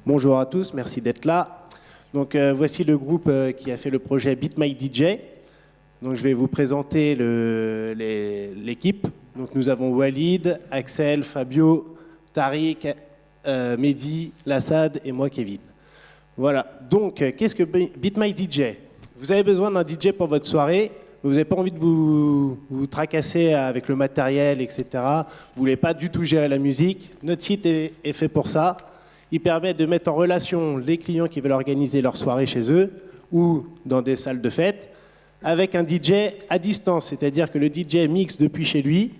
Bonjour à tous, merci d'être là. Donc voici le groupe qui a fait le projet Beat My DJ. Donc je vais vous présenter l'équipe. Donc nous avons Walid, Axel, Fabio, Tariq, Mehdi, Lassad et moi Kevin. Voilà. Donc qu'est-ce que Beat My DJ? Vous avez besoin d'un DJ pour votre soirée. Vous n'avez pas envie de vous tracasser avec le matériel, etc. Vous voulez pas du tout gérer la musique. Notre site est fait pour ça. Il permet de mettre en relation les clients qui veulent organiser leur soirée chez eux ou dans des salles de fête avec un DJ à distance. C'est-à-dire que le DJ mixe depuis chez lui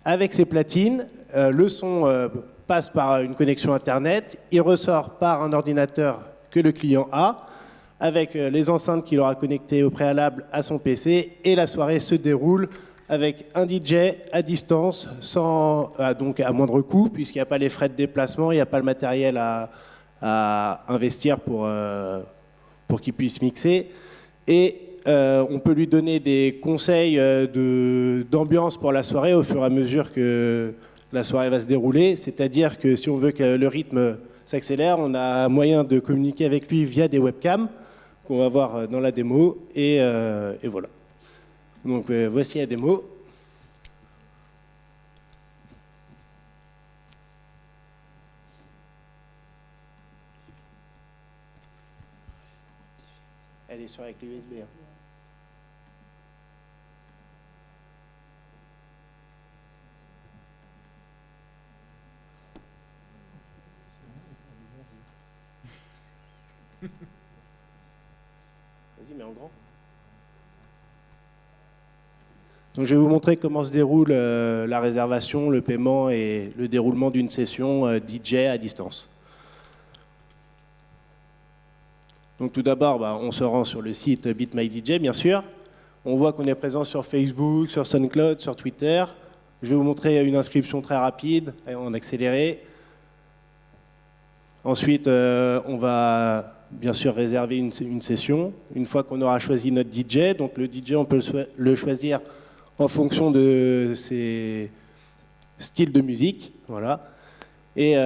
avec ses platines. Le son passe par une connexion Internet. Il ressort par un ordinateur que le client a, avec les enceintes qu'il aura connectées au préalable à son PC, et la soirée se déroule avec un DJ à distance, donc à moindre coût, puisqu'il n'y a pas les frais de déplacement, il n'y a pas le matériel à investir pour qu'il puisse mixer. Et on peut lui donner des conseils d'ambiance pour la soirée au fur et à mesure que la soirée va se dérouler. C'est-à-dire que si on veut que le rythme s'accélère, on a moyen de communiquer avec lui via des webcams qu'on va voir dans la démo, et voilà. Donc voici la démo. Elle est sur avec l'USB. Vas-y, mets en grand. Donc, je vais vous montrer comment se déroule la réservation, le paiement et le déroulement d'une session DJ à distance. Donc tout d'abord, on se rend sur le site Beat My DJ, bien sûr. On voit qu'on est présent sur Facebook, sur SoundCloud, sur Twitter. Je vais vous montrer une inscription très rapide, en accéléré. Ensuite, on va bien sûr réserver une session. Une fois qu'on aura choisi notre DJ, donc le DJ, on peut le choisir en fonction de ses styles de musique. Voilà. Et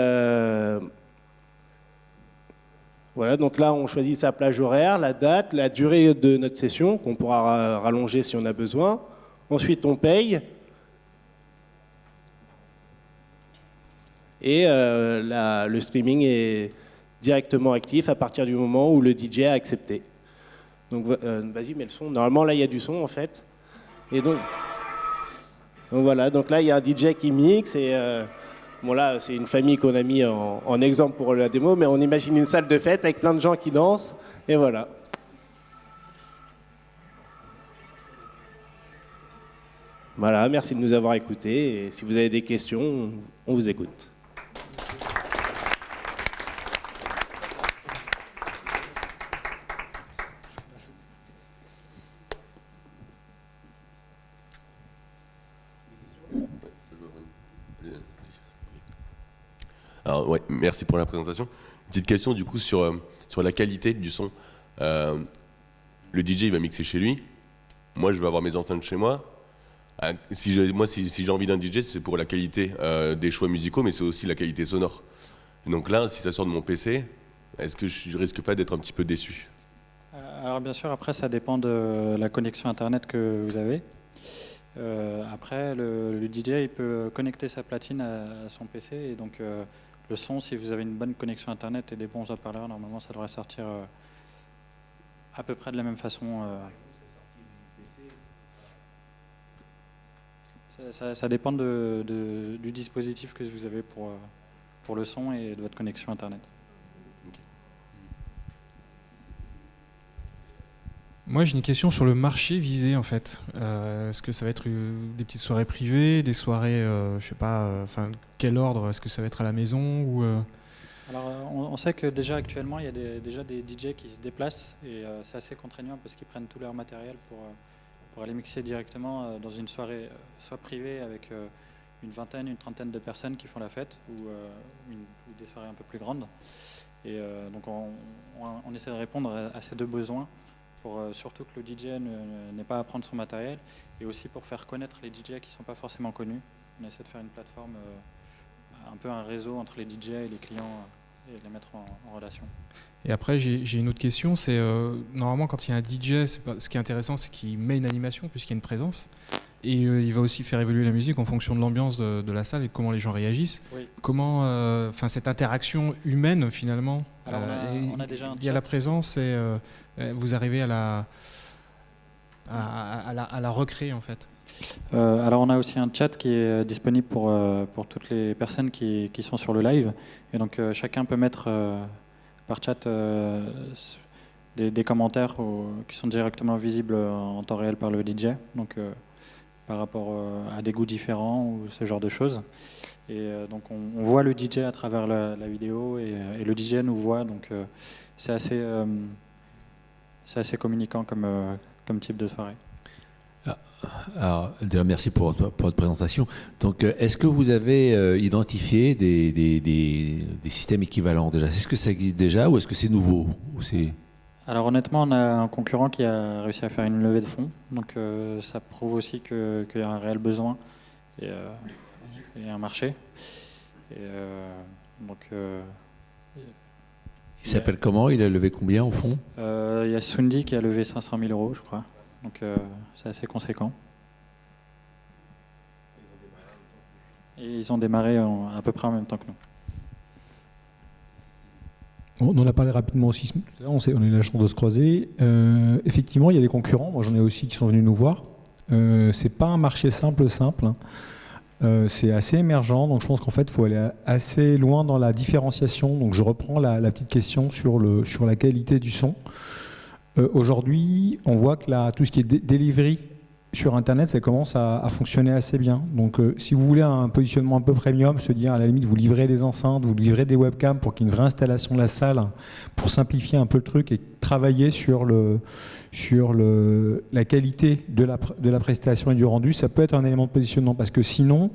voilà, donc là, on choisit sa plage horaire, la date, la durée de notre session, qu'on pourra rallonger si on a besoin. Ensuite, on paye. Et le streaming est directement actif à partir du moment où le DJ a accepté. Donc, vas-y, mets le son. Normalement, là, il y a du son, en fait. Et donc voilà, donc là, il y a un DJ qui mixe et... bon là, c'est une famille qu'on a mis en exemple pour la démo, mais on imagine une salle de fête avec plein de gens qui dansent, et voilà. Voilà, merci de nous avoir écoutés, et si vous avez des questions, on vous écoute. Alors, ouais, merci pour la présentation. Une petite question du coup sur la qualité du son. Le DJ il va mixer chez lui. Moi je veux avoir mes enceintes chez moi. Si j'ai envie d'un DJ, c'est pour la qualité des choix musicaux, mais c'est aussi la qualité sonore. Et donc là, si ça sort de mon PC, est-ce que je risque pas d'être un petit peu déçu? Alors bien sûr, après ça dépend de la connexion internet que vous avez. Après, le DJ il peut connecter sa platine à son PC et donc le son, si vous avez une bonne connexion internet et des bons haut-parleurs, normalement ça devrait sortir à peu près de la même façon. Ça dépend du dispositif que vous avez pour le son et de votre connexion internet. Moi, j'ai une question sur le marché visé, en fait. Est-ce que ça va être des petites soirées privées, des soirées, je sais pas, quel ordre? Est-ce que ça va être à la maison ou Alors, on sait que déjà actuellement, il y a déjà des DJ qui se déplacent et c'est assez contraignant parce qu'ils prennent tout leur matériel pour aller mixer directement dans une soirée soit privée avec une vingtaine, une trentaine de personnes qui font la fête ou des soirées un peu plus grandes. Et donc, on essaie de répondre à ces deux besoins. Pour surtout que le DJ n'ait pas à prendre son matériel et aussi pour faire connaître les DJ qui ne sont pas forcément connus. On essaie de faire une plateforme, un peu un réseau entre les DJ et les clients les mettre en relation. Et après, j'ai une autre question, c'est normalement quand il y a un DJ, ce qui est intéressant, c'est qu'il met une animation puisqu'il y a une présence, et il va aussi faire évoluer la musique en fonction de l'ambiance de la salle et de comment les gens réagissent. Oui. Comment, cette interaction humaine finalement, Alors on a déjà un il y a la chat. présence et vous arrivez à la recréer en fait. Alors on a aussi un chat qui est disponible pour toutes les personnes qui sont sur le live, et donc chacun peut mettre par chat des commentaires qui sont directement visibles en temps réel par le DJ, donc par rapport à des goûts différents ou ce genre de choses. Et donc on voit le DJ à travers la vidéo, et le DJ nous voit, donc c'est assez communicant comme type de soirée. Alors, déjà, merci pour votre présentation. Donc, est-ce que vous avez identifié des systèmes équivalents déjà? Est-ce que ça existe déjà ou est-ce que c'est nouveau ou c'est... Alors honnêtement, on a un concurrent qui a réussi à faire une levée de fonds, donc ça prouve aussi qu'il y a un réel besoin et un marché. Et, Il s'appelle comment? Il a levé combien au fond? il y a Sundi qui a levé 500 000 €, je crois. Donc c'est assez conséquent. Et ils ont démarré à peu près en même temps que nous. On en a parlé rapidement aussi tout à l'heure, on a eu la chance de se croiser. Effectivement, il y a des concurrents, moi j'en ai aussi qui sont venus nous voir. C'est pas un marché simple. C'est assez émergent, donc je pense qu'en fait il faut aller assez loin dans la différenciation. Donc je reprends la petite question sur la qualité du son. Aujourd'hui, on voit que tout ce qui est delivery sur Internet, ça commence à fonctionner assez bien. Donc si vous voulez un positionnement un peu premium, se dire à la limite vous livrez des enceintes, vous livrez des webcams pour qu'il y ait une vraie installation de la salle, pour simplifier un peu le truc et travailler sur la qualité de la prestation et du rendu, ça peut être un élément de positionnement, parce que sinon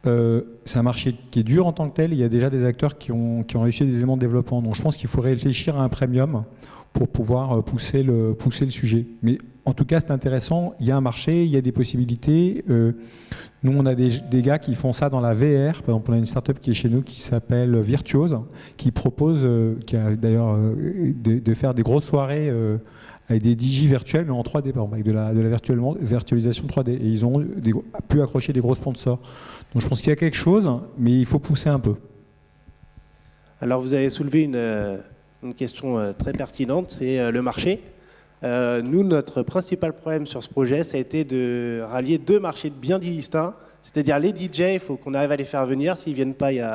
c'est un marché qui est dur en tant que tel. Il y a déjà des acteurs qui ont réussi des éléments de développement. Donc je pense qu'il faut réfléchir à un premium pour pouvoir pousser le sujet. Mais en tout cas, c'est intéressant. Il y a un marché, il y a des possibilités. Nous, on a des gars qui font ça dans la VR. Par exemple, on a une startup qui est chez nous qui s'appelle Virtuose, qui propose, qui a d'ailleurs de faire des grosses soirées avec des DJ virtuels, mais en 3D, par exemple, avec de la virtualisation 3D. Et ils ont pu accrocher des gros sponsors. Donc je pense qu'il y a quelque chose, mais il faut pousser un peu. Alors vous avez soulevé une question très pertinente, c'est le marché. Nous, notre principal problème sur ce projet, ça a été de rallier deux marchés bien distincts. C'est-à-dire les DJ, il faut qu'on arrive à les faire venir. S'ils ne viennent pas, il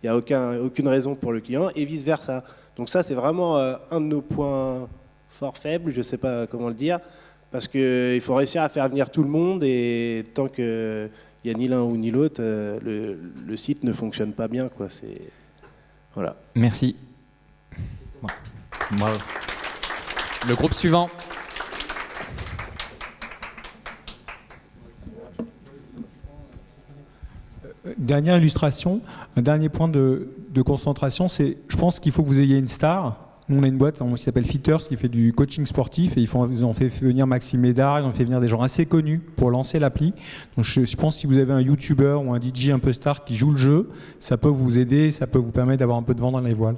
n'y a aucune raison pour le client, et vice-versa. Donc ça, c'est vraiment un de nos points forts faibles, je ne sais pas comment le dire, parce qu'il faut réussir à faire venir tout le monde, et tant qu'il n'y a ni l'un ou ni l'autre, le site ne fonctionne pas bien, quoi. Voilà. Merci. Bravo. Le groupe suivant. Dernière illustration, un dernier point de concentration, c'est, je pense qu'il faut que vous ayez une star. Nous, on a une boîte qui s'appelle Fitters, qui fait du coaching sportif, et ils ont fait venir Maxime Médard, ils ont fait venir des gens assez connus pour lancer l'appli. Donc je pense que si vous avez un YouTuber ou un DJ un peu star qui joue le jeu, ça peut vous aider, ça peut vous permettre d'avoir un peu de vent dans les voiles.